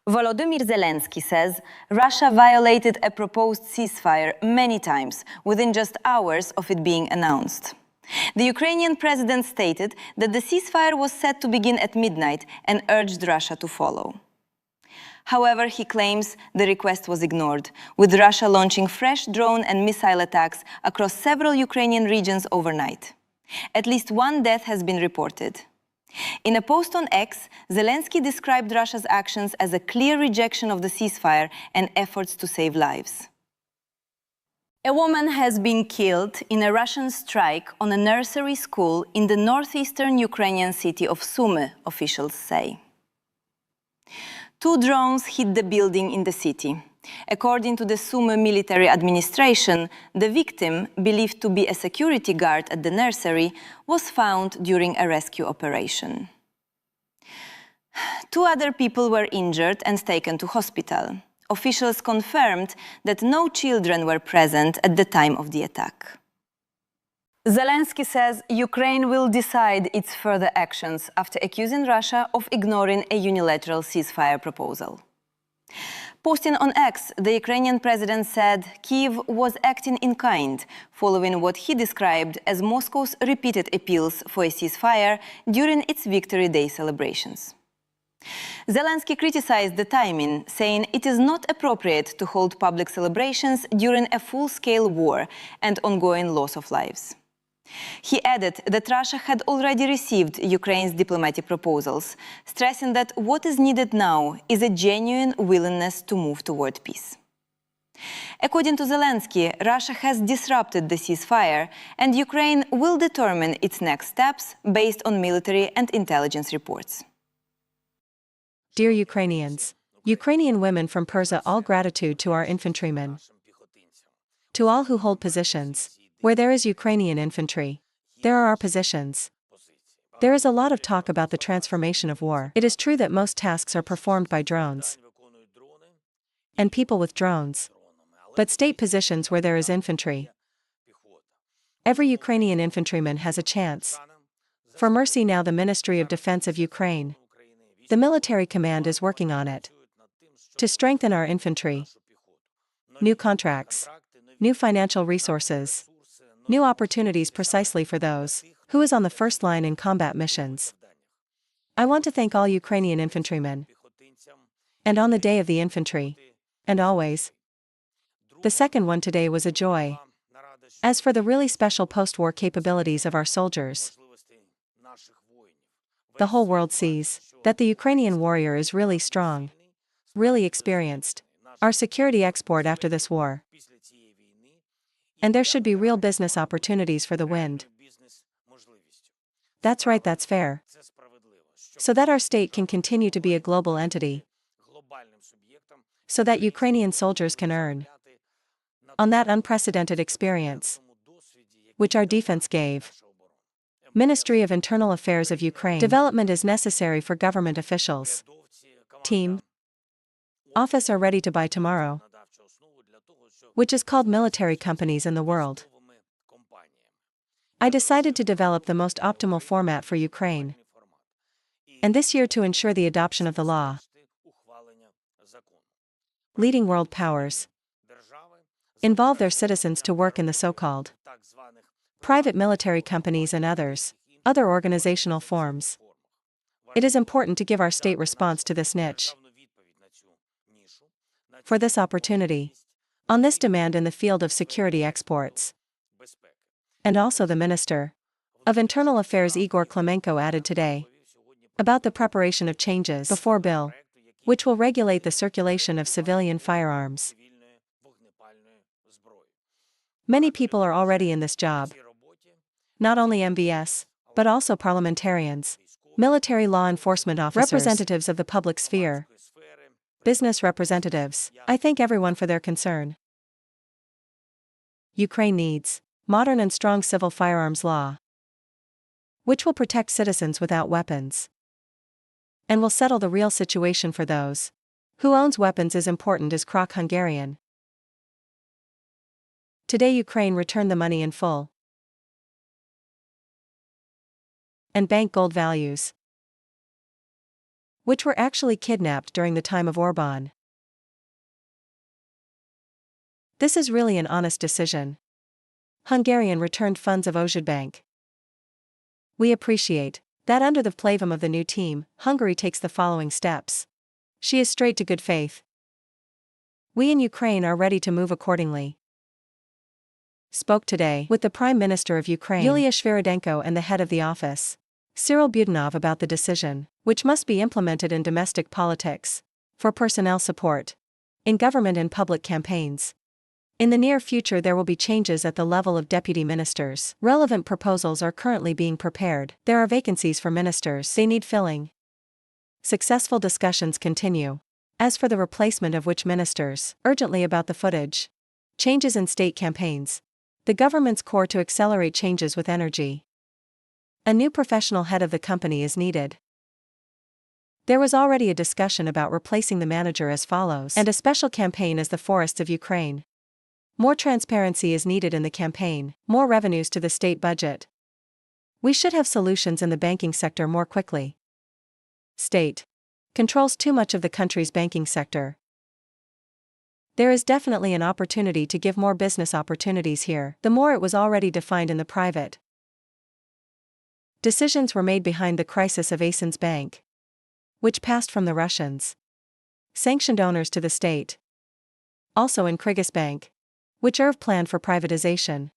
Volodymyr Zelenskyy says Russia violated a proposed ceasefire many times within just hours of it being announced. The Ukrainian president stated that the ceasefire was set to begin at midnight and urged Russia to follow. However, he claims the request was ignored, with Russia launching fresh drone and missile attacks across several Ukrainian regions overnight. At least one death has been reported. In a post on X, Zelenskyy described Russia's actions as a clear rejection of the ceasefire and efforts to save lives. A woman has been killed in a Russian strike on a nursery school in the northeastern Ukrainian city of Sumy, officials say. 2 drones hit the building in the city. According to the Sumy military administration, the victim, believed to be a security guard at the nursery, was found during a rescue operation. 2 other people were injured and taken to hospital. Officials confirmed that no children were present at the time of the attack. Zelenskyy says Ukraine will decide its further actions after accusing Russia of ignoring a unilateral ceasefire proposal. Posting on X, the Ukrainian president said Kyiv was acting in kind, following what he described as Moscow's repeated appeals for a ceasefire during its Victory Day celebrations. Zelenskyy criticized the timing, saying it is not appropriate to hold public celebrations during a full-scale war and ongoing loss of lives. He added that Russia had already received Ukraine's diplomatic proposals, stressing that what is needed now is a genuine willingness to move toward peace. According to Zelenskyy, Russia has disrupted the ceasefire, and Ukraine will determine its next steps based on military and intelligence reports. Dear Ukrainians, Ukrainian women from Persia, all gratitude to our infantrymen. To all who hold positions, where there is Ukrainian infantry, there are our positions. There is a lot of talk about the transformation of war. It is true that most tasks are performed by drones and people with drones, but state positions where there is infantry. Every Ukrainian infantryman has a chance. For mercy now, the Ministry of Defense of Ukraine, the military command is working on it to strengthen our infantry. New contracts, new financial resources, new opportunities precisely for those who is on the first line in combat missions. I want to thank all Ukrainian infantrymen, and on the Day of the Infantry, and always. The second one today was a joy. As for the really special post-war capabilities of our soldiers, the whole world sees that the Ukrainian warrior is really strong, really experienced, our security export after this war. And there should be real business opportunities for the wind. That's right, that's fair. So that our state can continue to be a global entity. So that Ukrainian soldiers can earn on that unprecedented experience, which our defense gave. Ministry of Internal Affairs of Ukraine. Development is necessary for government officials. Team. Office are ready to buy tomorrow, which is called military companies in the world. I decided to develop the most optimal format for Ukraine, and this year to ensure the adoption of the law. Leading world powers involve their citizens to work in the so-called private military companies and other organizational forms. It is important to give our state response to this niche. For this opportunity, on this demand in the field of security exports. And also the Minister of Internal Affairs Igor Klemenko added today about the preparation of changes before bill, which will regulate the circulation of civilian firearms. Many people are already in this job. Not only MVS, but also parliamentarians, military law enforcement officers, representatives of the public sphere, business representatives. I thank everyone for their concern. Ukraine needs modern and strong civil firearms law, which will protect citizens without weapons, and will settle the real situation for those who owns weapons. Is important as Krok Hungarian. Today Ukraine returned the money in full, and bank gold values. which were actually kidnapped during the time of Orban. This is really an honest decision. Hungarian returned funds of Bank. We appreciate that under the plavum of the new team, Hungary takes the following steps. She is straight to good faith. We in Ukraine are ready to move accordingly. Spoke today with the Prime Minister of Ukraine, Yulia Sviridenko, and the head of the office, Cyril Budanov, about the decision, which must be implemented in domestic politics, for personnel support, in government and public campaigns. In the near future there will be changes at the level of deputy ministers. Relevant proposals are currently being prepared. There are vacancies for ministers. They need filling. Successful discussions continue. As for the replacement of which ministers, urgently about the footage. Changes in state campaigns. The government's core to accelerate changes with energy. A new professional head of the company is needed. There was already a discussion about replacing the manager as follows, and a special campaign as the forests of Ukraine. More transparency is needed in the campaign, more revenues to the state budget. We should have solutions in the banking sector more quickly. State controls too much of the country's banking sector. There is definitely an opportunity to give more business opportunities here, the more it was already defined in the private. Decisions were made behind the crisis of Bank, which passed from the Russians. Sanctioned owners to the state. Also in Bank, which planned for privatization.